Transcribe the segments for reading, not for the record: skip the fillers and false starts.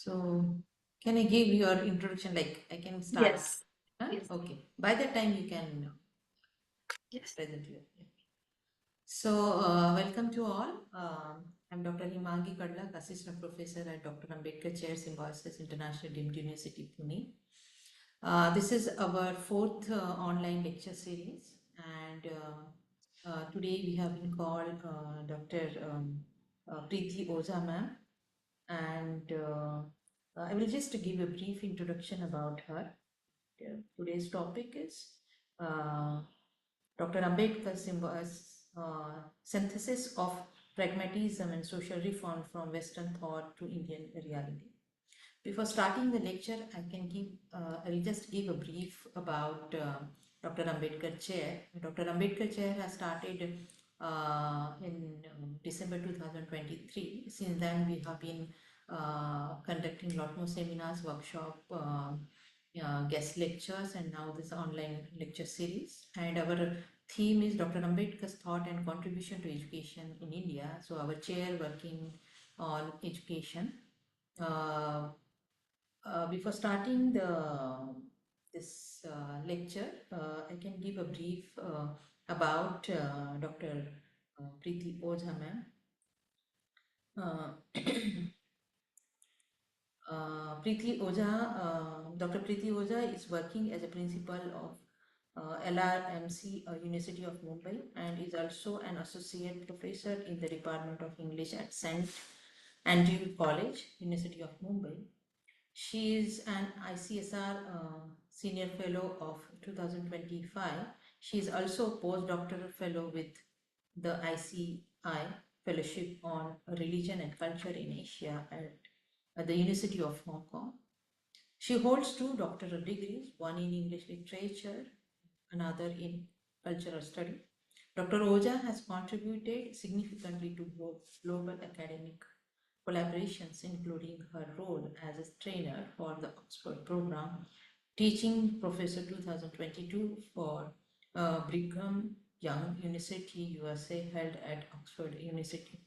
So, can I give your introduction? Like, I can start. Yes. Huh? Yes. Okay. By that time, you can Yes. present your. Yeah. So, welcome to all. I'm Dr. Himangi Kadlak, Assistant Professor at Dr. Ambedkar Chair, Symbiosis International Deemed University, Pune. This is our fourth online lecture series, and today we have been called Dr. Preeti Oza ma'am, and I will just give a brief introduction about her. Today's topic is uh, Dr. Ambedkar's synthesis of pragmatism and social reform from Western thought to Indian reality. Before starting the lecture, I will just give a brief about Dr. Ambedkar Chair. Dr. Ambedkar Chair has started in December 2023. Since then, we have been conducting a lot more seminars, workshop, guest lectures, and now this online lecture series. And our theme is Dr. Ambedkar's thought and contribution to education in India. So our chair working on education. Before starting this lecture, I can give a brief about Dr. Preeti Oza ma'am. Dr. Preeti Oza is working as a principal of LRMC University of Mumbai and is also an associate professor in the Department of English at St. Andrew College, University of Mumbai. She is an ICSR Senior Fellow of 2025. She is also a postdoctoral fellow with the ICI Fellowship on Religion and Culture in Asia at the University of Hong Kong. She holds 2 doctoral degrees, one in English literature, another in cultural study. Dr. Oza has contributed significantly to global academic collaborations, including her role as a trainer for the Oxford program, teaching Professor 2022 for Brigham Young University, USA, held at Oxford University.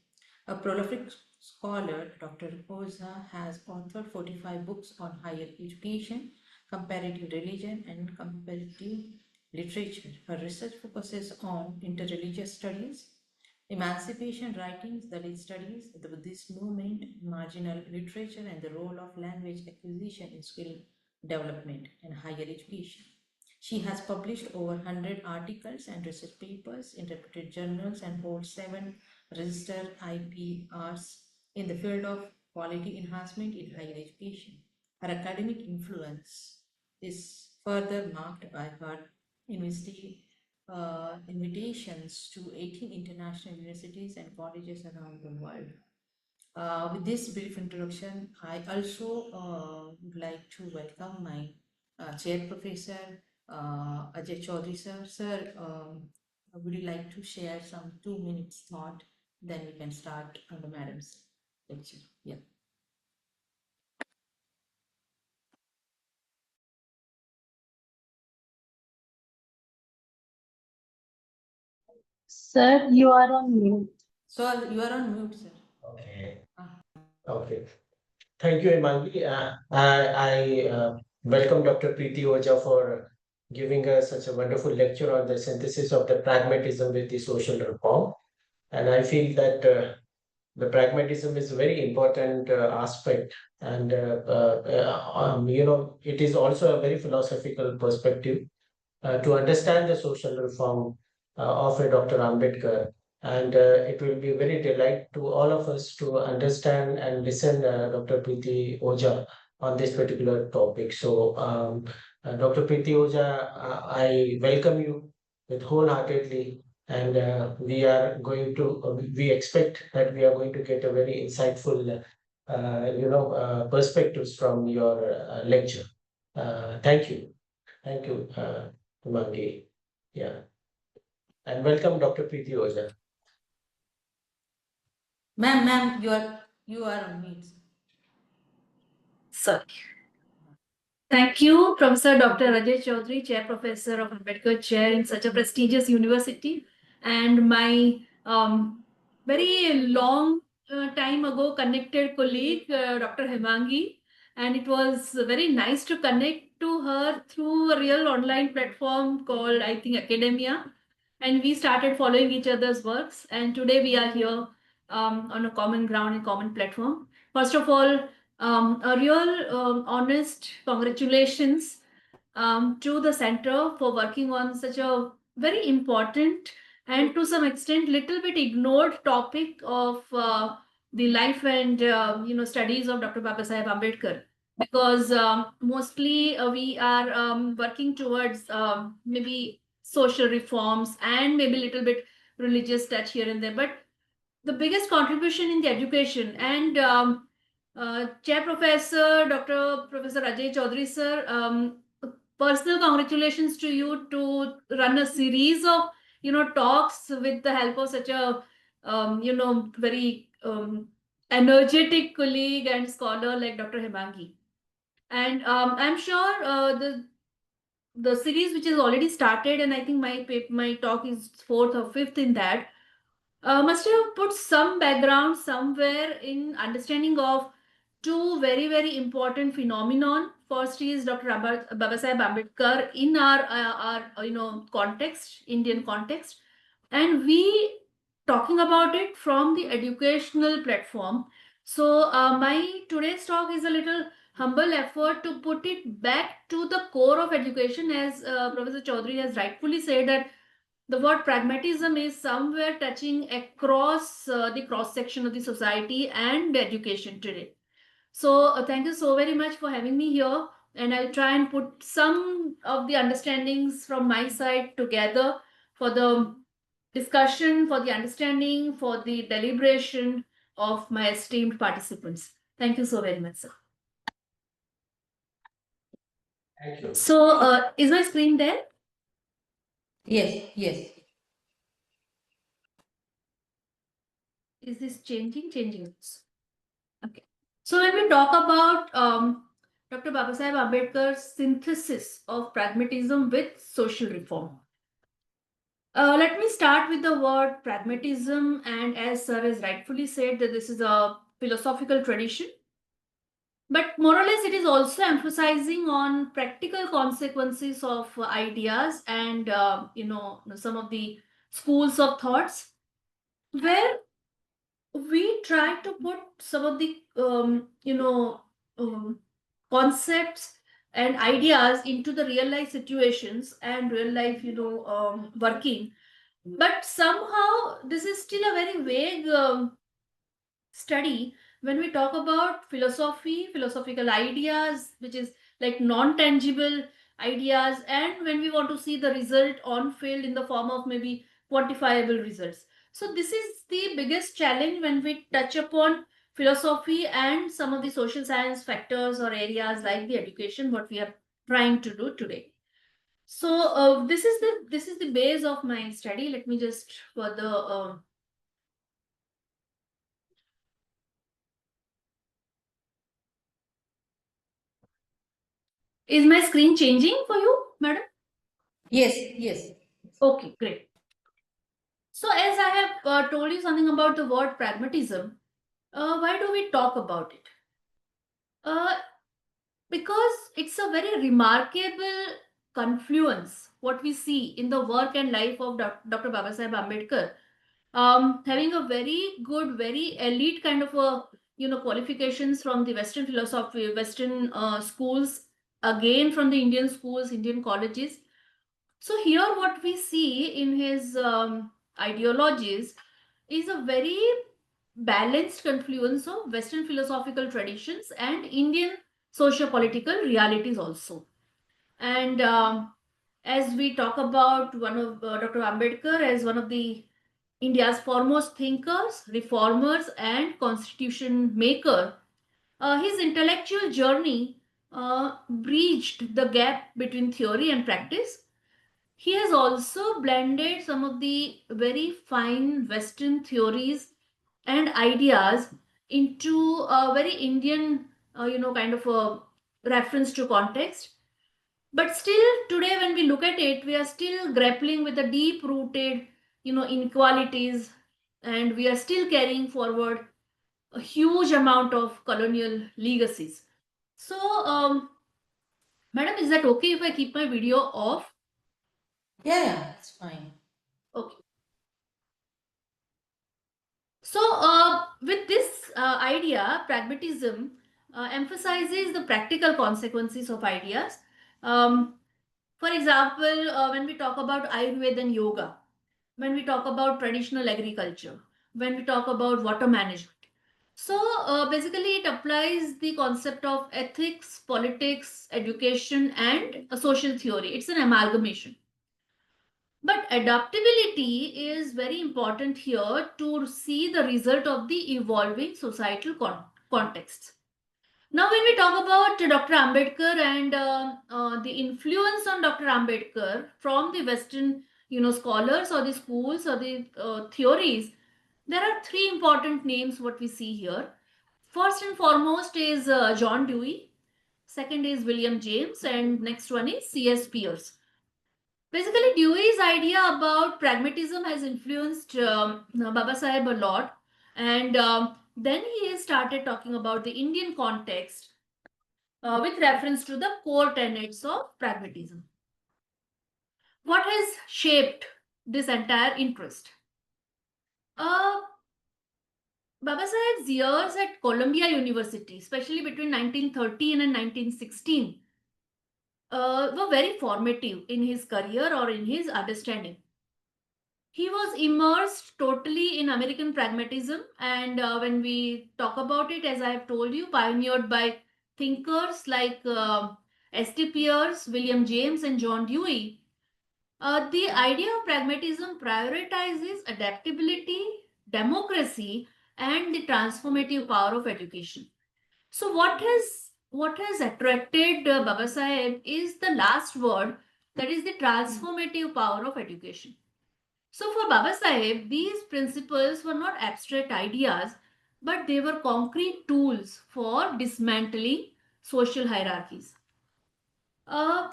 A prolific scholar, Dr. Oza has authored 45 books on higher education, comparative religion, and comparative literature. Her research focuses on interreligious studies, emancipation writings, Dalit studies, the Buddhist movement, marginal literature, and the role of language acquisition in skill development and higher education. She has published over 100 articles and research papers, interpreted journals, and holds 7 registered IPRs in the field of quality enhancement in higher education. Her academic influence is further marked by her university invitations to 18 international universities and colleges around the world. With this brief introduction, I also would like to welcome my chair professor, Ajay Chaudhary sir. Sir, would you like to share some 2 minutes thought? Then we can start on the madam's lecture. Yeah. Sir, you are on mute. So you are on mute, sir. Okay. Ah. Okay. Thank you, Himangi. I welcome Dr. Preeti Oja for giving us such a wonderful lecture on the synthesis of the pragmatism with the social reform. And I feel that the pragmatism is a very important aspect. And, it is also a very philosophical perspective to understand the social reform of a Dr. Ambedkar. And it will be very delight to all of us to understand and listen Dr. Preeti Oja on this particular topic. So, Dr. Preeti Oja, I welcome you with wholeheartedly, and we expect that we are going to get a very insightful, perspectives from your lecture. Thank you. Thank you. Mangi. Yeah. And welcome, Dr. Preeti Oja. Ma'am, you are on mute. Sir. Thank you, Professor Dr. Ajay Chaudhary, Chair Professor of Ambedkar Chair in such a prestigious university, and my very long time ago connected colleague, Dr. Himangi. and it was very nice to connect to her through a real online platform called, I think, Academia. And we started following each other's works, and today we are here on a common ground and common platform. First of all, a real honest congratulations to the center for working on such a very important and to some extent little bit ignored topic of the life and studies of Dr. Babasaheb Ambedkar, because mostly we are working towards maybe social reforms and maybe a little bit religious touch here and there, but the biggest contribution in the education and Chair Professor Dr. Professor Ajay Chaudhary sir, personal congratulations to you to run a series of talks with the help of such a very energetic colleague and scholar like Dr. Hemangi. And I'm sure the series which is already started, and I think my talk is fourth or fifth in that, must have put some background somewhere in understanding of two very, very important phenomenon. First is Dr. Babasaheb Ambedkar in our context, Indian context, and we talking about it from the educational platform. So my today's talk is a little humble effort to put it back to the core of education, as Professor Chaudhary has rightfully said that the word pragmatism is somewhere touching across the cross section of the society and education today. So thank you so very much for having me here, and I'll try and put some of the understandings from my side together for the discussion, for the understanding, for the deliberation of my esteemed participants. Thank you so very much, sir. Thank you. So is my screen there? Yes, yes. Is this changing? Okay. So when we talk about Dr. Babasaheb Ambedkar's synthesis of pragmatism with social reform, let me start with the word pragmatism, and as sir has rightfully said that this is a philosophical tradition, but more or less it is also emphasizing on practical consequences of ideas and some of the schools of thoughts, where we try to put some of the concepts and ideas into the real life situations and real life working, but somehow this is still a very vague study when we talk about philosophy, philosophical ideas, which is like non-tangible ideas, and when we want to see the result on field in the form of maybe quantifiable results. So this is the biggest challenge when we touch upon philosophy and some of the social science factors or areas like the education, what we are trying to do today. So this is the base of my study. Let me just further is my screen changing for you, madam? Yes, yes. Okay, great. So as I have told you something about the word pragmatism, why do we talk about it? Because it's a very remarkable confluence what we see in the work and life of Dr. Babasaheb Ambedkar, having a very good, very elite kind of a qualifications from the Western philosophy, Western schools, again from the Indian schools, Indian colleges. So here what we see in his ideologies is a very balanced confluence of Western philosophical traditions and Indian socio-political realities also. And as we talk about one of Dr. Ambedkar as one of the India's foremost thinkers, reformers, and constitution maker, his intellectual journey breached the gap between theory and practice. He has also blended some of the very fine Western theories and ideas into a very Indian, kind of a reference to context. But still, today, when we look at it, we are still grappling with the deep-rooted, inequalities, and we are still carrying forward a huge amount of colonial legacies. So, madam, is that okay if I keep my video off? Yeah, it's fine. Okay. So, with this idea, pragmatism emphasizes the practical consequences of ideas. Um, for example, when we talk about Ayurveda and yoga, when we talk about traditional agriculture, when we talk about water management. So, basically, it applies the concept of ethics, politics, education, and a social theory. It's an amalgamation. But adaptability is very important here to see the result of the evolving societal contexts. Now, when we talk about Dr. Ambedkar and the influence on Dr. Ambedkar from the Western, scholars or the schools or the theories, there are three important names what we see here. First and foremost is John Dewey. Second is William James, and next one is C.S. Pierce. Basically, Dewey's idea about pragmatism has influenced Baba Saheb a lot, and then he started talking about the Indian context with reference to the core tenets of pragmatism. What has shaped this entire interest? Uh, Baba Saheb's years at Columbia University, especially between 1913 and 1916, were very formative in his career or in his understanding. He was immersed totally in American pragmatism, and when we talk about it, as I have told you, pioneered by thinkers like S.T. Pierce, William James, and John Dewey. The idea of pragmatism prioritizes adaptability, democracy, and the transformative power of education. So, what has attracted Baba Saheb is the last word, that is the transformative power of education. So, for Baba Saheb, these principles were not abstract ideas, but they were concrete tools for dismantling social hierarchies. Uh,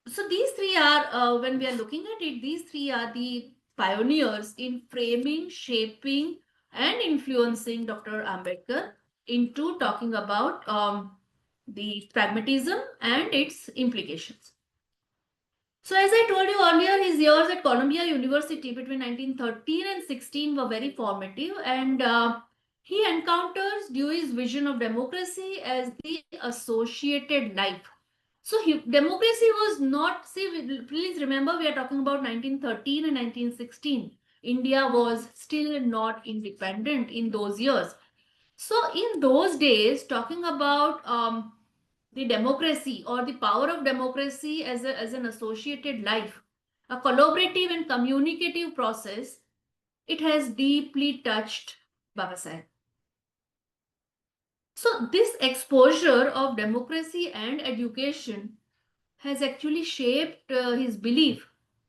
so, these three are, when we are looking at it, these three are the pioneers in framing, shaping, and influencing Dr. Ambedkar into talking about the pragmatism and its implications. So, as I told you earlier, his years at Columbia University between 1913 and 16 were very formative, and he encounters Dewey's vision of democracy as the associated life. So, democracy was not, see, please remember, we are talking about 1913 and 1916. India was still not independent in those years. So, in those days, talking about the democracy or the power of democracy as an associated life, a collaborative and communicative process, it has deeply touched Baba Saheb. So, this exposure of democracy and education has actually shaped his belief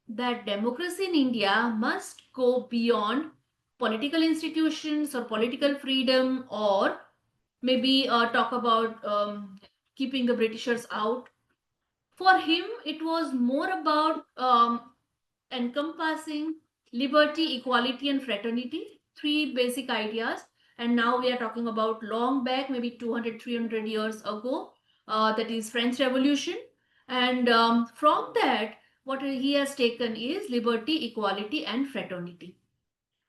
that democracy in India must go beyond political institutions or political freedom, or maybe talk about keeping the Britishers out. For him, it was more about encompassing liberty, equality, and fraternity, three basic ideas. And now we are talking about long back, maybe 200, 300 years ago, that is French Revolution. And from that, what he has taken is liberty, equality, and fraternity.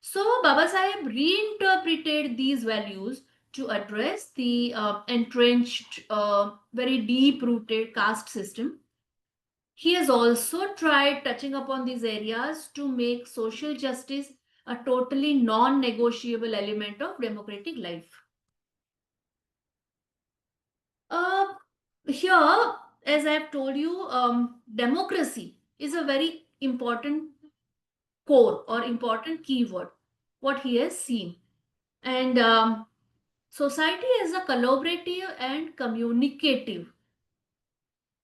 So Baba Sahib reinterpreted these values to address the entrenched, very deep-rooted caste system. He has also tried touching upon these areas to make social justice a totally non-negotiable element of democratic life. Uh, Here, as I have told you, democracy is a very important core or important keyword, what he has seen. And society is a collaborative and communicative.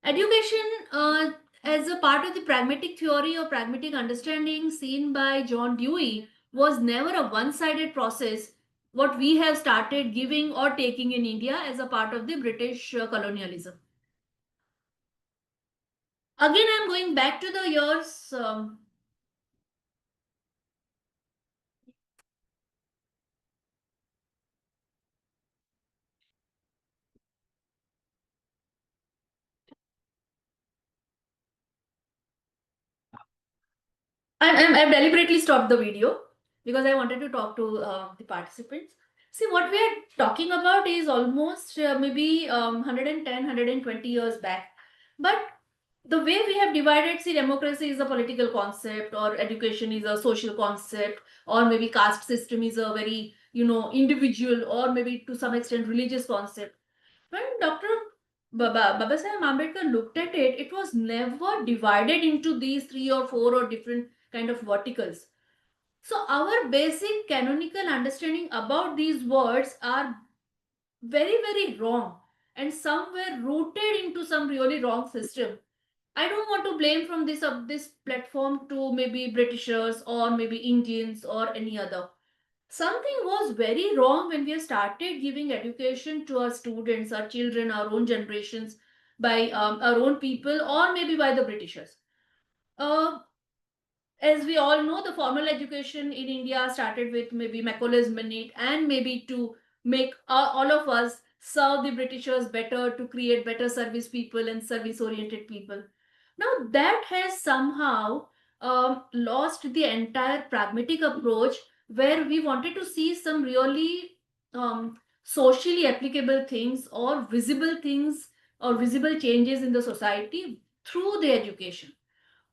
Education, as a part of the pragmatic theory or pragmatic understanding seen by John Dewey, was never a one sided process, what we have started giving or taking in India as a part of the British colonialism. Again, I'm going back to the years. I've deliberately stopped the video because I wanted to talk to the participants. See, what we are talking about is almost maybe 110, 120 years back. But the way we have divided, see, democracy is a political concept, or education is a social concept, or maybe caste system is a very, individual, or maybe to some extent religious concept. When Dr. Babasaheb Ambedkar looked at it, it was never divided into these three or four or different kind of verticals. So our basic canonical understanding about these words are very, very wrong, and somewhere rooted into some really wrong system. I don't want to blame from this platform to maybe Britishers or maybe Indians or any other. Something was very wrong when we started giving education to our students, our children, our own generations, by our own people, or maybe by the Britishers. Uh, as we all know, the formal education in India started with maybe Macaulay's Minute, and maybe to make all of us serve the Britishers better, to create better service people and service oriented people. Now, that has somehow lost the entire pragmatic approach, where we wanted to see some really socially applicable things, or visible changes in the society through the education.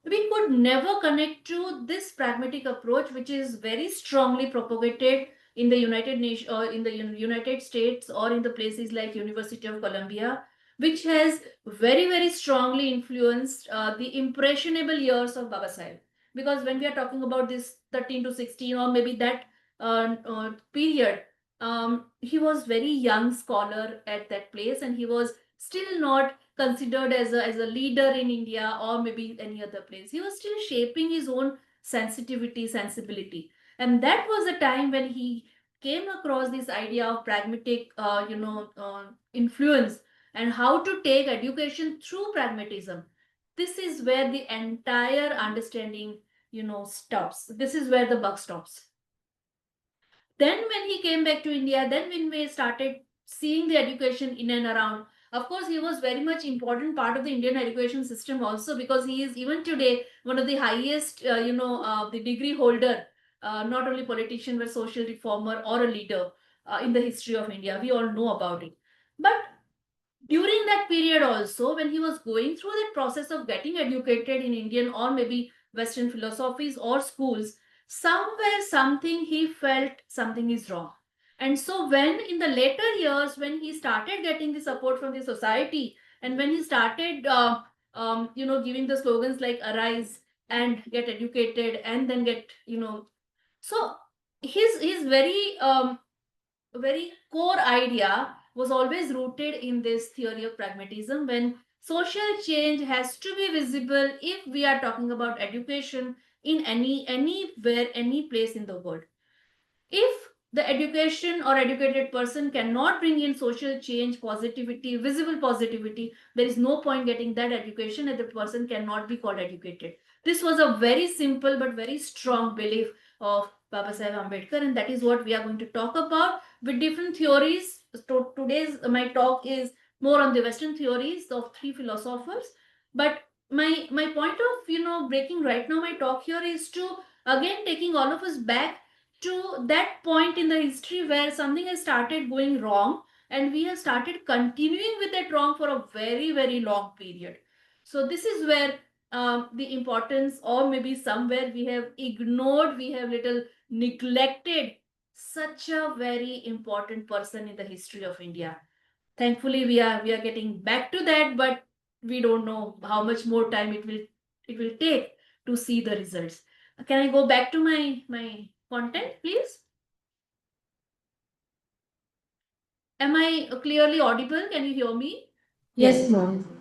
We could never connect to this pragmatic approach, which is very strongly propagated in the United Nations, or in the United States, or in the places like University of Columbia, which has very, very strongly influenced the impressionable years of Baba Sahib. Because when we are talking about this 13 to 16, or maybe that period, he was very young scholar at that place, and he was still not considered as a leader in India, or maybe any other place. He was still shaping his own sensibility. And that was a time when he came across this idea of pragmatic, influence, and how to take education through pragmatism. This is where the entire understanding, stops. This is where the buck stops. Then when he came back to India, then when we started seeing the education in and around, of course, he was very much important part of the Indian education system also, because he is even today one of the highest, the degree holder, not only politician but social reformer or a leader in the history of India. We all know about it. But during that period also, when he was going through that process of getting educated in Indian or maybe Western philosophies or schools, somewhere something he felt something is wrong. And so when in the later years, when he started getting the support from the society, and when he started giving the slogans like arise and get educated and then get, so his very core idea was always rooted in this theory of pragmatism, when social change has to be visible if we are talking about education in anywhere, any place in the world. If the education or educated person cannot bring in social change, positivity, visible positivity, there is no point getting that education, and the person cannot be called educated. This was a very simple but very strong belief of Baba Sahib Ambedkar, and that is what we are going to talk about with different theories. So today's my talk is more on the Western theories of three philosophers. But my point of breaking right now my talk here is to again taking all of us back to that point in the history where something has started going wrong, and we have started continuing with that wrong for a very, very long period. So this is where the importance, or maybe somewhere we have ignored, we have little neglected such a very important person in the history of India. Thankfully we are getting back to that, but we don't know how much more time it will take to see the results. Can I go back to my content, please? Am I clearly audible? Can you hear me? Yes, ma'am.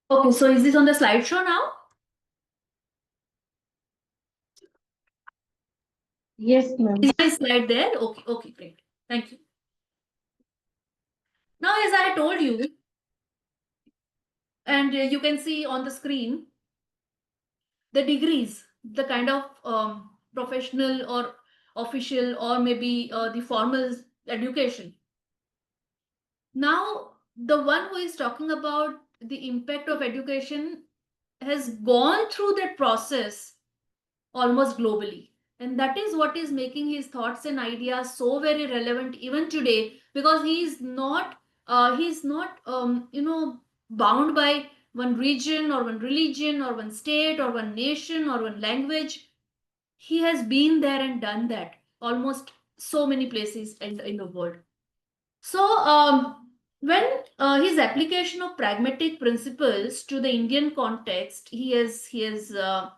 Okay, so is this on the slideshow now? Yes, ma'am. Is my slide there? Okay, okay, great. Thank you. Now, as I told you, and you can see on the screen the degrees, the kind of professional or official or maybe the formal education. Now, the one who is talking about the impact of education has gone through that process almost globally. And that is what is making his thoughts and ideas so very relevant even today, because he's not bound by one region or one religion or one state or one nation or one language. He has been there and done that almost so many places in the world. So when his application of pragmatic principles to the Indian context, he has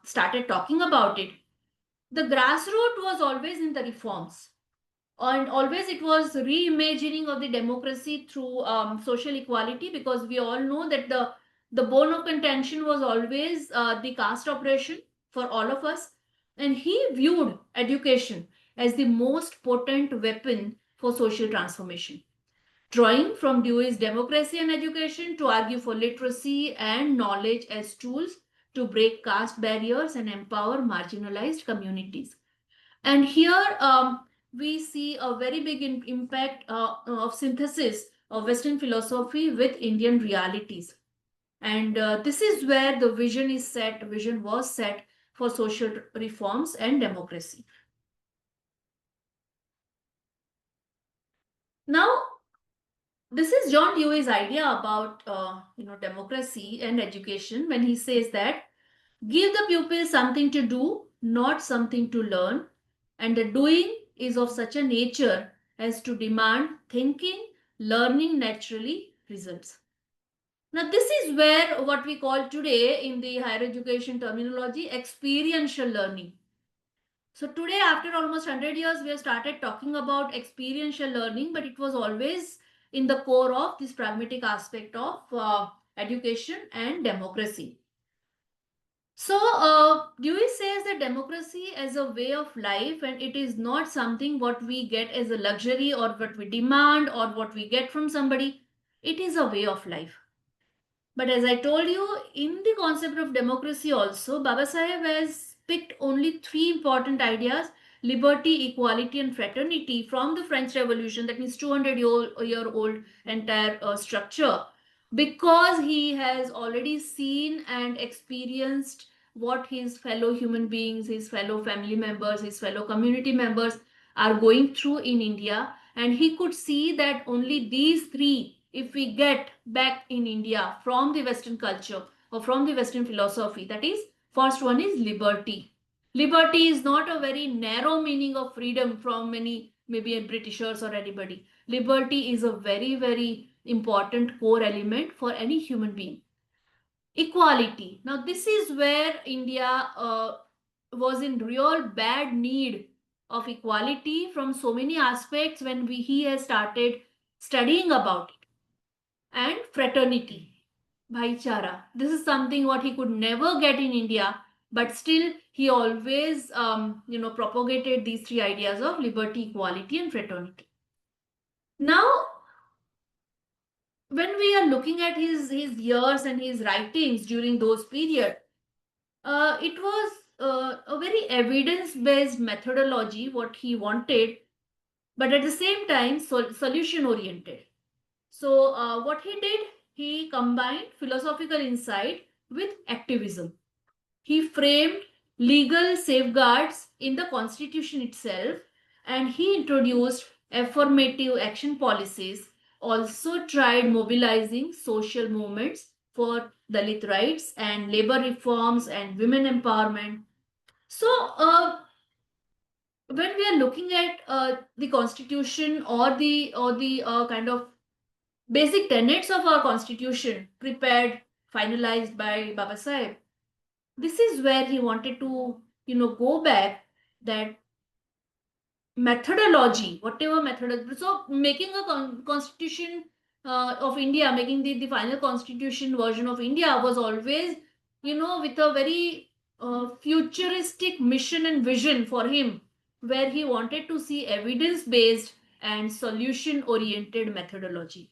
started talking about it. The grassroots was always in the reforms, and always it was reimagining of the democracy through social equality, because we all know that the bone of contention was always the caste oppression for all of us, and he viewed education as the most potent weapon for social transformation, drawing from Dewey's Democracy and Education to argue for literacy and knowledge as tools to break caste barriers and empower marginalized communities. And here we see a very big impact of synthesis of Western philosophy with Indian realities. And this is where the vision was set for social reforms and democracy. Now, this is John Dewey's idea about democracy and education, when he says that give the pupils something to do, not something to learn, and the doing is of such a nature as to demand thinking, learning naturally results. Now, this is where what we call today in the higher education terminology experiential learning. So today, after almost 100 years, we have started talking about experiential learning, but it was always in the core of this pragmatic aspect of education and democracy. So Dewey says that democracy as a way of life, and it is not something what we get as a luxury or what we demand or what we get from somebody. It is a way of life. But as I told you, in the concept of democracy also, Baba Saheb has picked only 3 important ideas: liberty, equality, and fraternity from the French Revolution, that means 200-year-old entire structure, because he has already seen and experienced what his fellow human beings, his fellow family members, his fellow community members are going through in India. And he could see that only these 3, if we get back in India from the Western culture or from the Western philosophy, that is, first one is liberty. Liberty is not a very narrow meaning of freedom from many, maybe Britishers or anybody. Liberty is a very, very important core element for any human being. Equality. Now, this is where India was in real bad need of equality from so many aspects when he has started studying about it. And fraternity, bhaichara. This is something what he could never get in India, but still he always propagated these 3 ideas of liberty, equality, and fraternity. Now, when we are looking at his years and his writings during those period, it was a very evidence-based methodology what he wanted, but at the same time solution-oriented. So what he did, he combined philosophical insight with activism. He framed legal safeguards in the constitution itself, and he introduced affirmative action policies, also tried mobilizing social movements for Dalit rights and labor reforms and women empowerment. So when we are looking at the constitution or the kind of basic tenets of our constitution prepared, finalized by Baba Saheb, this is where he wanted to go back that methodology, whatever methodology. So making a constitution of India, making the final constitution version of India was always with a very futuristic mission and vision for him, where he wanted to see evidence based and solution oriented methodology.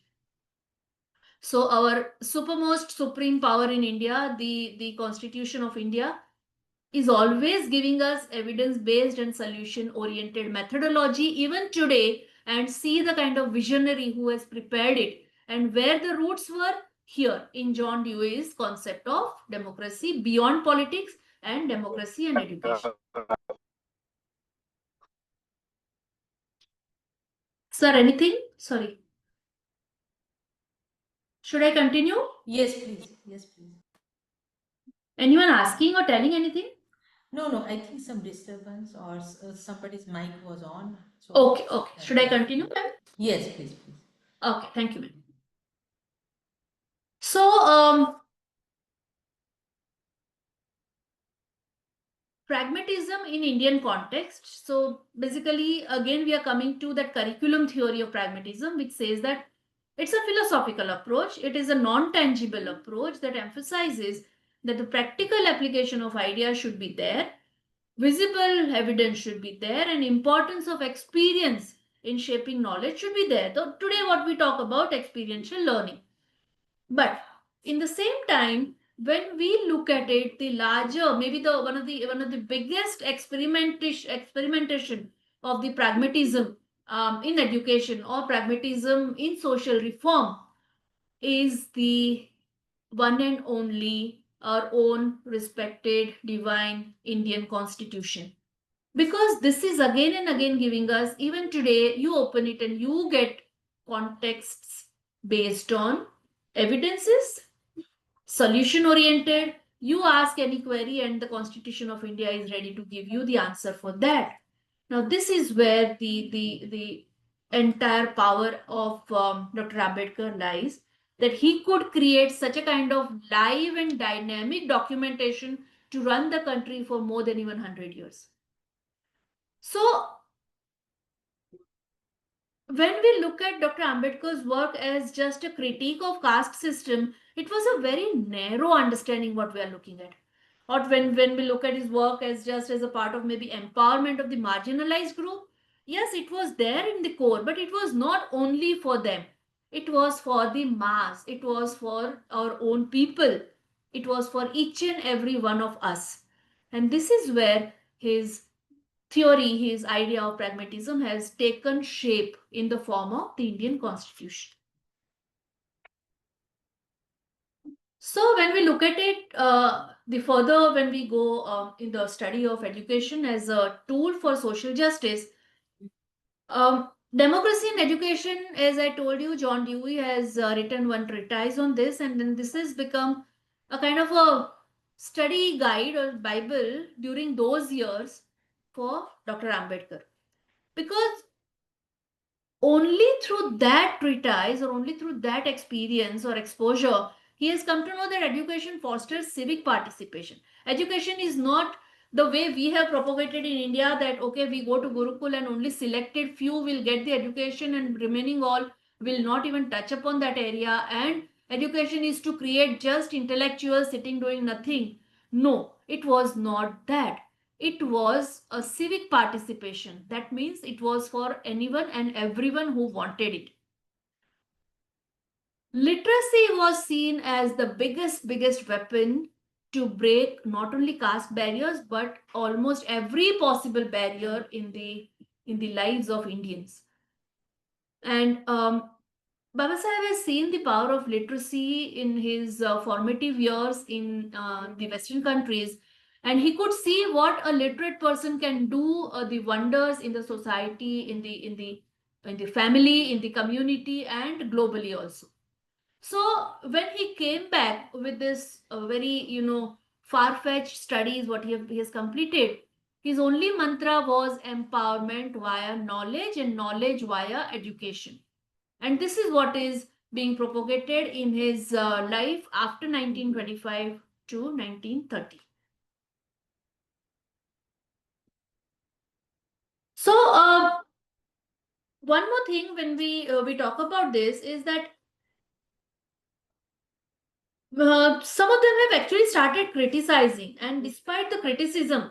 So our supermost supreme power in India, the Constitution of India, is always giving us evidence-based and solution-oriented methodology even today, and see the kind of visionary who has prepared it and where the roots were here in John Dewey's concept of democracy beyond politics and democracy and education. Sir, anything? Sorry. Should I continue? Yes, please. Yes, please. Anyone asking or telling anything? No, I think some disturbance or somebody's mic was on. So Okay. Should I continue? yes, please. Okay, thank you, ma'am. So, pragmatism in Indian context. So basically, again, we are coming to that curriculum theory of pragmatism, which says that it's a philosophical approach. It is a non-tangible approach that emphasizes that the practical application of ideas should be there, visible evidence should be there, and importance of experience in shaping knowledge should be there. So today, what we talk about experiential learning. But in the same time, when we look at it, the larger, maybe the one of the biggest experimentation of the pragmatism in education or pragmatism in social reform is the one and only our own respected divine Indian Constitution. Because this is again and again giving us, even today, you open it and you get contexts based on evidences, solution oriented. You ask any query and the Constitution of India is ready to give you the answer for that. Now this is where the entire power of Dr. Ambedkar lies, that he could create such a kind of live and dynamic documentation to run the country for more than even 100 years. So when we look at Dr. Ambedkar's work as just a critique of caste system, it was a very narrow understanding what we are looking at. Or when we look at his work as just as a part of maybe empowerment of the marginalized group, yes, it was there in the core, but it was not only for them. It was for the mass. It was for our own people. It was for each and every one of us. And this is where his theory, his idea of pragmatism has taken shape in the form of the Indian Constitution. So when we look at it, the further when we go in the study of education as a tool for social justice, democracy in education, as I told you, John Dewey has written one treatise on this, and then this has become a kind of a study guide or Bible during those years for Dr. Ambedkar. Because only through that treatise or only through that experience or exposure, he has come to know that education fosters civic participation. Education is not the way we have propagated in India, that okay, we go to Gurukul and only selected few will get the education and remaining all will not even touch upon that area, and education is to create just intellectuals sitting doing nothing. No, it was not that. It was a civic participation. That means it was for anyone and everyone who wanted it. Literacy was seen as the biggest weapon to break not only caste barriers but almost every possible barrier in the lives of Indians. And Baba Sahib has seen the power of literacy in his formative years in the Western countries, and he could see what a literate person can do, the wonders in the society, in the family, in the community, and globally also. So when he came back with this very far-fetched studies, what he has completed, his only mantra was empowerment via knowledge and knowledge via education. And this is what is being propagated in his life after 1925 to 1930. So one more thing when we talk about this is that some of them have actually started criticizing, and despite the criticism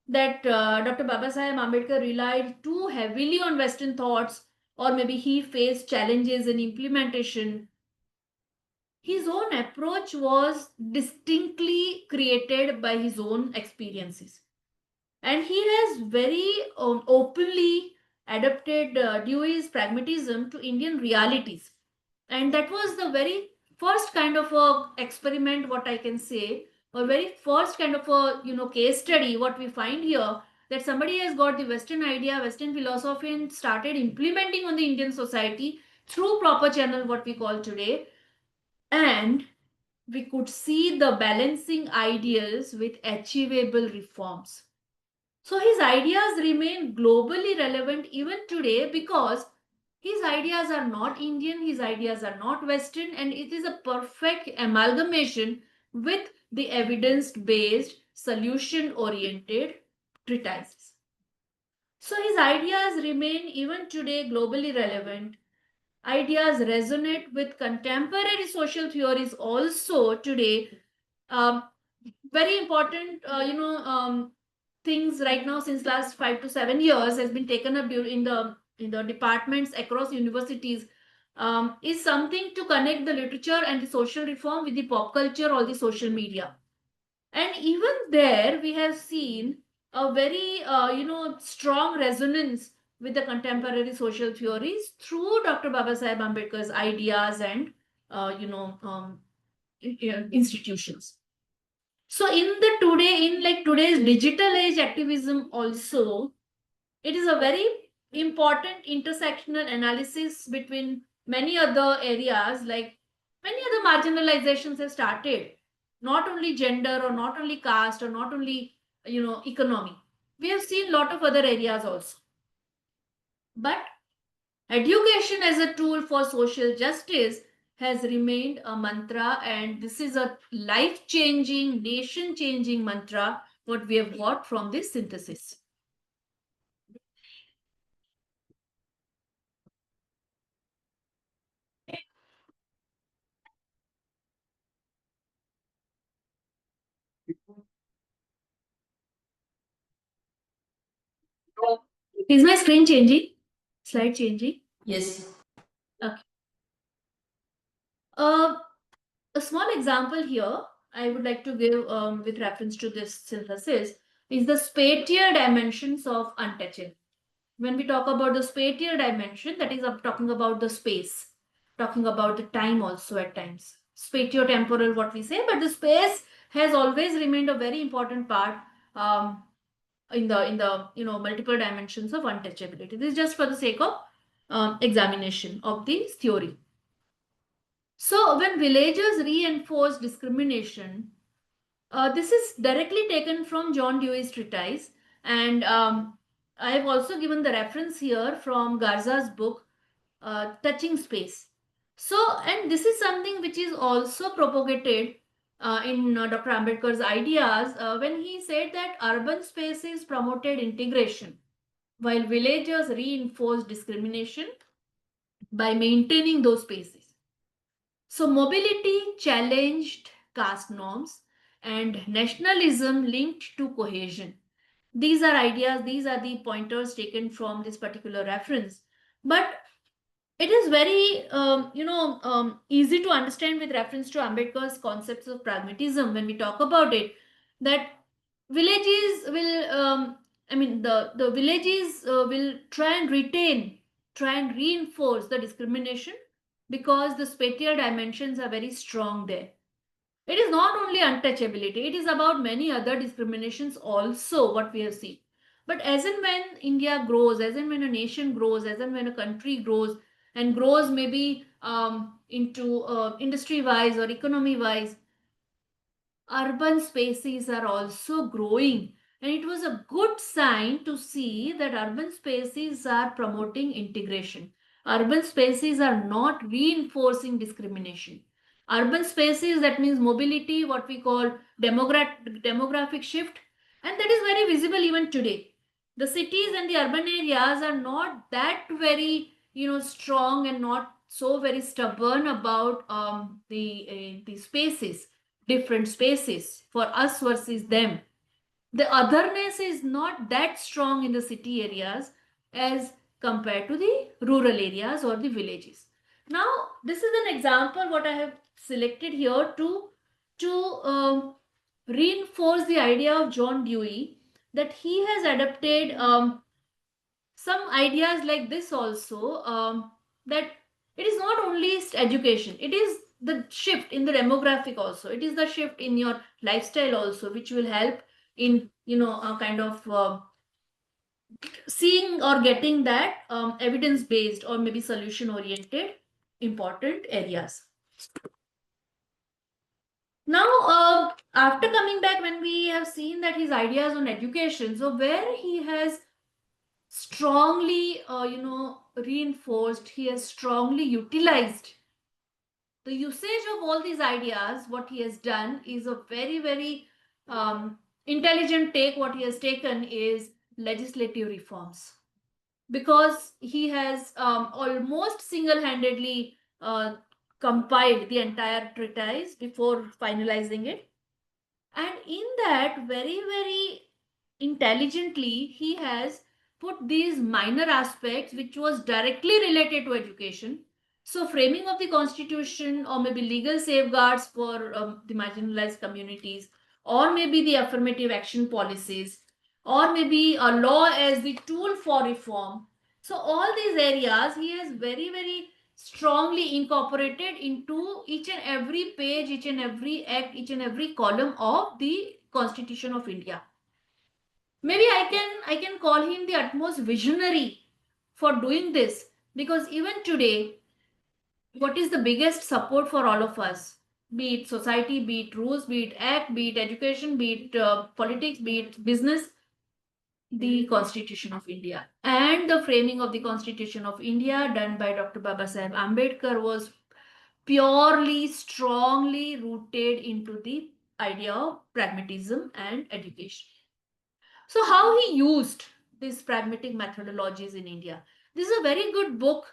that Dr. Babasaheb Ambedkar relied too heavily on Western thoughts, or maybe he faced challenges in implementation, his own approach was distinctly created by his own experiences. And he has very openly adapted Dewey's pragmatism to Indian realities. And that was the very first kind of a experiment, what I can say, or very first kind of a case study, what we find here, that somebody has got the Western idea, Western philosophy, and started implementing on the Indian society through proper channel, what we call today. And we could see the balancing ideals with achievable reforms. So his ideas remain globally relevant even today because his ideas are not Indian, his ideas are not Western, and it is a perfect amalgamation with the evidence-based, solution-oriented treatises. So his ideas remain even today globally relevant. Ideas resonate with contemporary social theories also today. Very important, things right now since last 5 to 7 years has been taken up in the departments across universities, is something to connect the literature and the social reform with the pop culture or the social media. And even there, we have seen a very strong resonance with the contemporary social theories through Dr. Babasaheb Ambedkar's ideas and institutions. So in today's digital age activism also, it is a very important intersectional analysis between many other areas, like many other marginalizations have started, not only gender or not only caste or not only economy. We have seen a lot of other areas also. But education as a tool for social justice has remained a mantra, and this is a life-changing, nation-changing mantra what we have got from this synthesis. Is my screen changing? Slide changing? Yes. Okay. A small example here I would like to give with reference to this synthesis is the spatial dimensions of untouchable. When we talk about the spatial dimension, that is talking about the space, talking about the time also at times. Spatio-temporal, what we say, but the space has always remained a very important part in the multiple dimensions of untouchability. This is just for the sake of examination of this theory. So when villagers reinforce discrimination, this is directly taken from John Dewey's treatise, and I have also given the reference here from Garza's book, Touching Space. So, and this is something which is also propagated in Dr. Ambedkar's ideas when he said that urban spaces promoted integration, while villagers reinforced discrimination by maintaining those spaces. So, mobility challenged caste norms and nationalism linked to cohesion. These are ideas, these are the pointers taken from this particular reference. But it is very, easy to understand with reference to Ambedkar's concepts of pragmatism when we talk about it, that villages will, the villages will try and reinforce the discrimination because the spatial dimensions are very strong there. It is not only untouchability, it is about many other discriminations also, what we have seen. But as and when India grows, as and when a nation grows, as and when a country grows, and grows maybe into industry-wise or economy-wise, urban spaces are also growing. And it was a good sign to see that urban spaces are promoting integration. Urban spaces are not reinforcing discrimination. Urban spaces, that means mobility, what we call demographic shift, and that is very visible even today. The cities and the urban areas are not that very strong and not so very stubborn about the spaces, different spaces for us versus them. The otherness is not that strong in the city areas as compared to the rural areas or the villages. Now, this is an example what I have selected here to reinforce the idea of John Dewey, that he has adapted some ideas like this also, that it is not only education, it is the shift in the demographic also, it is the shift in your lifestyle also, which will help in a kind of seeing or getting that evidence based or maybe solution oriented important areas. Now, after coming back, when we have seen that his ideas on education, so where he has strongly reinforced, he has strongly utilized the usage of all these ideas, what he has done is a very, very intelligent take. What he has taken is legislative reforms, because he has almost single-handedly compiled the entire treatise before finalizing it. And in that, very, very intelligently, he has put these minor aspects which was directly related to education. So framing of the constitution, or maybe legal safeguards for the marginalized communities, or maybe the affirmative action policies, or maybe a law as the tool for reform. So all these areas he has very, very strongly incorporated into each and every page, each and every act, each and every column of the Constitution of India. Maybe I can call him the utmost visionary for doing this, because even today, what is the biggest support for all of us? Be it society, be it rules, be it act, be it education, be it politics, be it business, the Constitution of India. And the framing of the Constitution of India done by Dr. Babasaheb Ambedkar was purely, strongly rooted into the idea of pragmatism and education. So, how he used these pragmatic methodologies in India? This is a very good book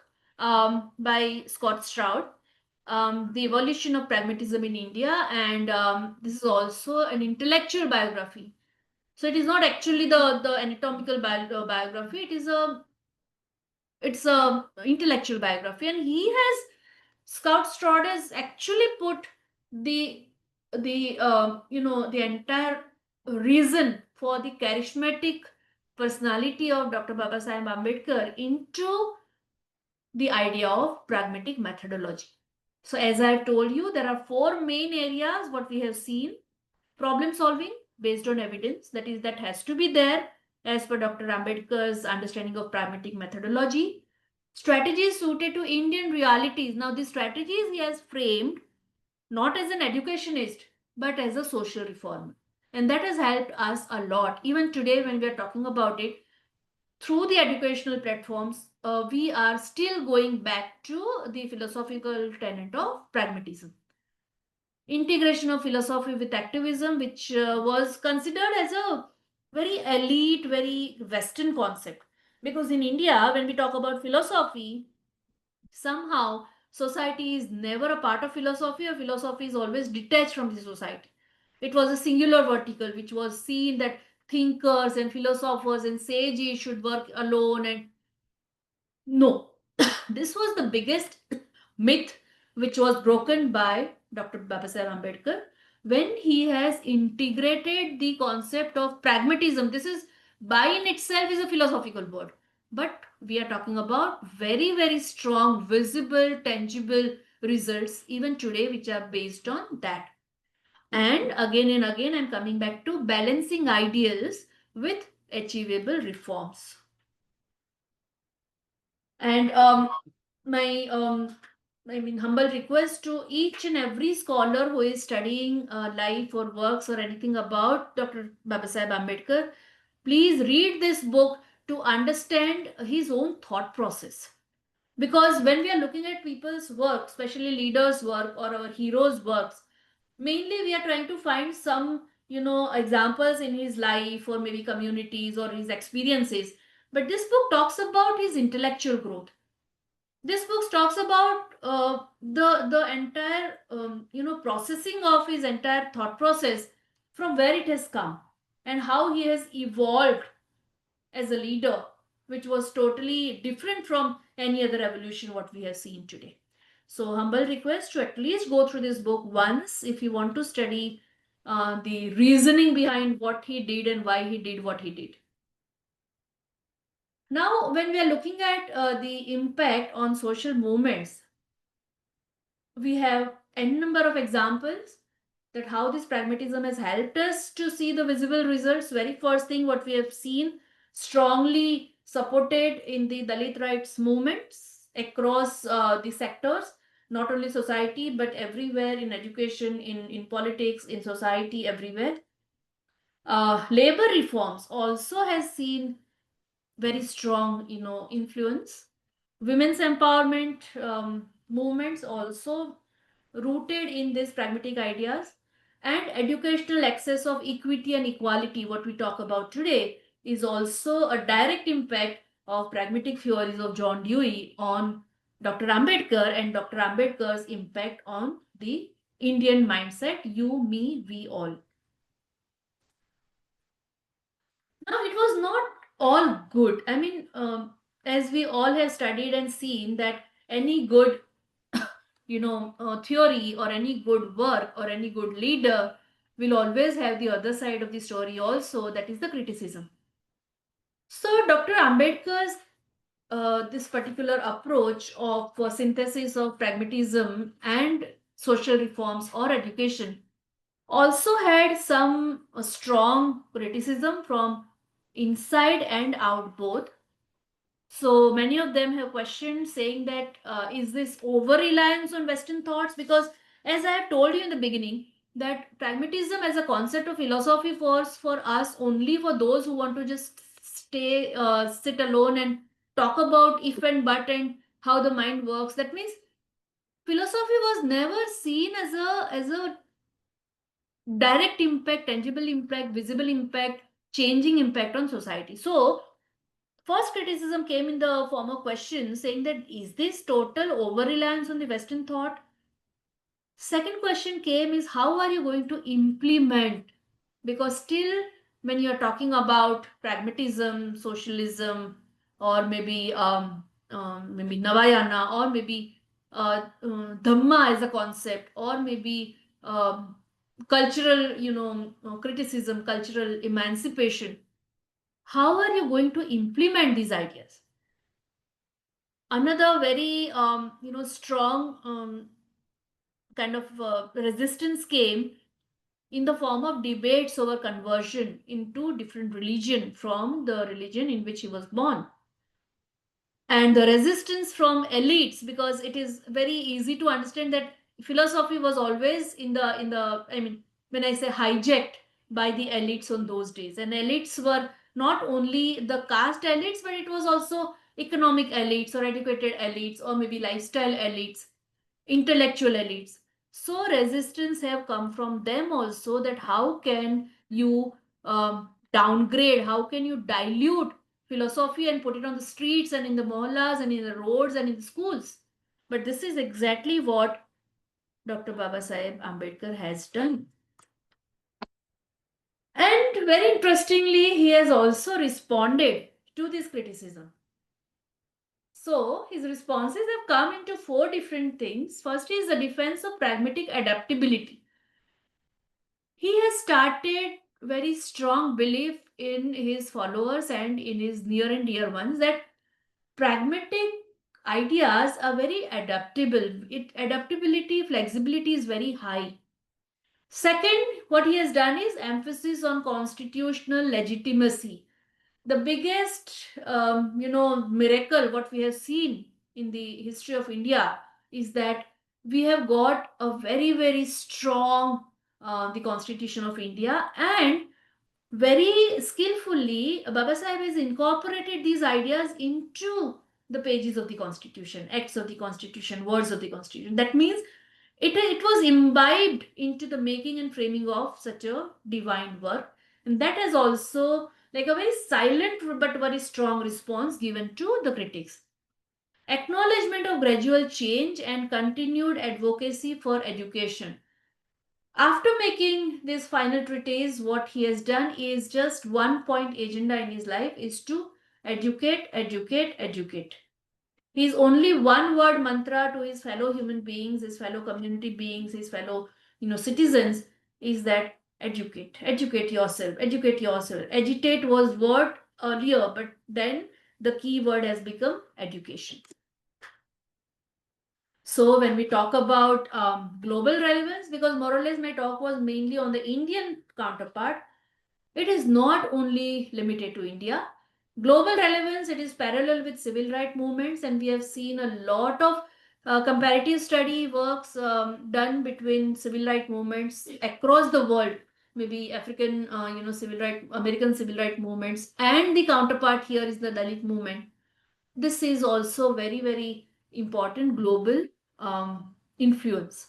by Scott Stroud, The Evolution of Pragmatism in India, and this is also an intellectual biography. So it is not actually the anatomical biography. It's a intellectual biography, and Scott Stroud has actually put the the entire reason for the charismatic personality of Dr. Babasaheb Ambedkar into the idea of pragmatic methodology. So as I have told you, there are four main areas what we have seen. Problem solving based on evidence, that has to be there as per Dr. Ambedkar's understanding of pragmatic methodology. Strategies suited to Indian realities. Now, the strategies he has framed not as an educationist, but as a social reformer. And that has helped us a lot. Even today, when we are talking about it, through the educational platforms, we are still going back to the philosophical tenet of pragmatism. Integration of philosophy with activism, which was considered as a very elite, very Western concept. Because in India, when we talk about philosophy, somehow society is never a part of philosophy, or philosophy is always detached from the society. It was a singular vertical, which was seen that thinkers and philosophers and sages should work alone. And no, this was the biggest myth which was broken by Dr. Babasaheb Ambedkar when he has integrated the concept of pragmatism. This is by in itself is a philosophical word, but we are talking about very, very strong, visible, tangible results even today, which are based on that. And again, I'm coming back to balancing ideals with achievable reforms. And my humble request to each and every scholar who is studying life or works or anything about Dr. Babasaheb Ambedkar, please read this book to understand his own thought process. Because when we are looking at people's work, especially leaders' work or our heroes' works, mainly we are trying to find some examples in his life or maybe communities or his experiences. But this book talks about his intellectual growth. This book talks about the entire processing of his entire thought process, from where it has come and how he has evolved as a leader, which was totally different from any other evolution what we have seen today. So humble request to at least go through this book once if you want to study the reasoning behind what he did and why he did what he did. Now, when we are looking at the impact on social movements, we have n number of examples that how this pragmatism has helped us to see the visible results. Very first thing, what we have seen strongly supported in the Dalit rights movements across the sectors, not only society, but everywhere in education, in politics, in society, everywhere. Labor reforms also has seen very strong, influence. Women's empowerment movements also rooted in these pragmatic ideas, and educational access of equity and equality, what we talk about today, is also a direct impact of pragmatic theories of John Dewey on Dr. Ambedkar and Dr. Ambedkar's impact on the Indian mindset, you, me, we all. Now, it was not all good. I mean, as we all have studied and seen that any good theory or any good work or any good leader will always have the other side of the story also, that is the criticism. So Dr. Ambedkar's this particular approach of synthesis of pragmatism and social reforms or education also had some strong criticism from inside and out both. So many of them have questioned, saying that is this over reliance on Western thoughts? Because as I have told you in the beginning, that pragmatism as a concept of philosophy for us only for those who want to just sit alone and talk about if and but and how the mind works. That means philosophy was never seen as a direct impact, tangible impact, visible impact, changing impact on society. So first criticism came in the form of questions saying that is this total over reliance on the Western thought? Second question came is how are you going to implement? Because still, when you're talking about pragmatism, socialism, or maybe Navayana, or maybe Dhamma as a concept, or maybe cultural, criticism, cultural emancipation, how are you going to implement these ideas? Another very strong kind of resistance came in the form of debates over conversion into different religion from the religion in which he was born, and the resistance from elites, because it is very easy to understand that philosophy was always in the I mean, when I say hijacked by the elites on those days, and elites were not only the caste elites, but it was also economic elites or educated elites or maybe lifestyle elites, intellectual elites. So resistance have come from them also, that how can you downgrade, how can you dilute philosophy and put it on the streets and in the mohallas and in the roads and in the schools. But this is exactly what Dr. Baba Saheb Ambedkar has done. And very interestingly, he has also responded to this criticism. So his responses have come into four different things. First is the defense of pragmatic adaptability. He has started very strong belief in his followers and in his near and dear ones that pragmatic ideas are very adaptable. Adaptability, flexibility is very high. Second, what he has done is emphasis on constitutional legitimacy. The biggest miracle what we have seen in the history of India is that we have got a very, very strong the Constitution of India, and very skillfully Baba Sahib has incorporated these ideas into the pages of the Constitution, acts of the Constitution, words of the Constitution. That means it was imbibed into the making and framing of such a divine work, and that has also like a very silent but very strong response given to the critics. Acknowledgement of gradual change and continued advocacy for education. After making this final treatise, what he has done is just one point agenda in his life is to educate, educate, educate. His only one word mantra to his fellow human beings, his fellow community beings, his fellow citizens is that educate yourself, educate yourself. Agitate was word earlier, but then the key word has become education. So when we talk about global relevance, because more or less my talk was mainly on the Indian counterpart, it is not only limited to India. Global relevance, it is parallel with civil rights movements, and we have seen a lot of comparative study works done between civil rights movements across the world, maybe African, civil rights, American civil rights movements, and the counterpart here is the Dalit movement. This is also very, very important global influence.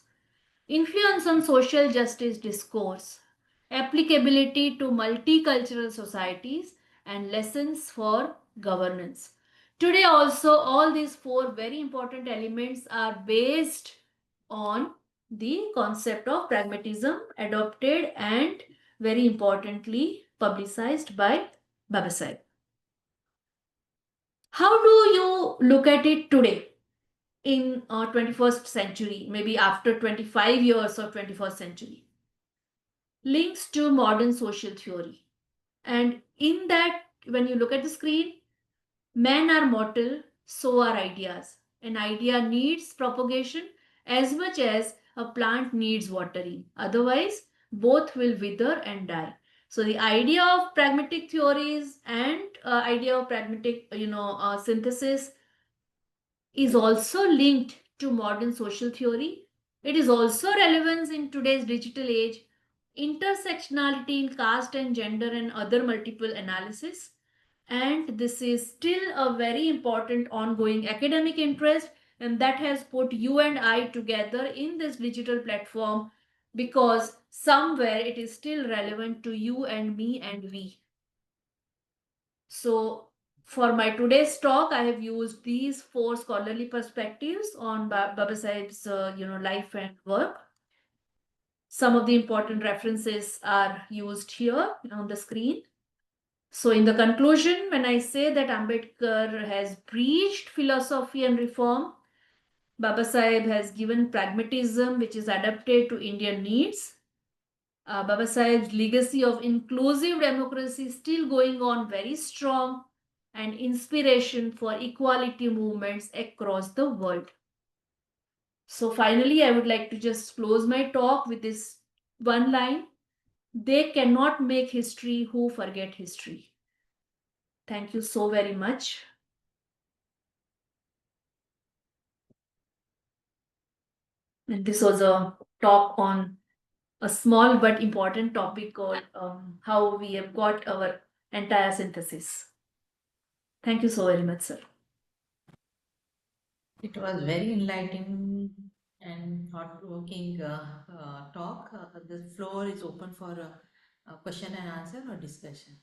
Influence on social justice discourse, applicability to multicultural societies, and lessons for governance. Today, also, all these four very important elements are based on the concept of pragmatism adopted and very importantly publicized by Babasaheb. How do you look at it today in 21st century, maybe after 25 years of 21st century? Links to modern social theory. And in that, when you look at the screen, men are mortal, so are ideas. An idea needs propagation as much as a plant needs watering. Otherwise, both will wither and die. So the idea of pragmatic theories and idea of pragmatic, synthesis is also linked to modern social theory. It is also relevant in today's digital age. Intersectionality in caste and gender and other multiple analysis. And this is still a very important ongoing academic interest, and that has put you and I together in this digital platform because somewhere it is still relevant to you and me and we. So for my today's talk, I have used these four scholarly perspectives on Babasaheb's life and work. Some of the important references are used here on the screen. So in the conclusion, when I say that Ambedkar has preached philosophy and reform, Babasaheb has given pragmatism which is adapted to Indian needs. Babasaheb's legacy of inclusive democracy is still going on very strong and inspiration for equality movements across the world. So finally, I would like to just close my talk with this one line. They cannot make history who forget history. Thank you so very much. And this was a talk on a small but important topic called how we have got our entire synthesis. Thank you so very much, sir. It was very enlightening and thought-provoking talk. The floor is open for question and answer or discussion.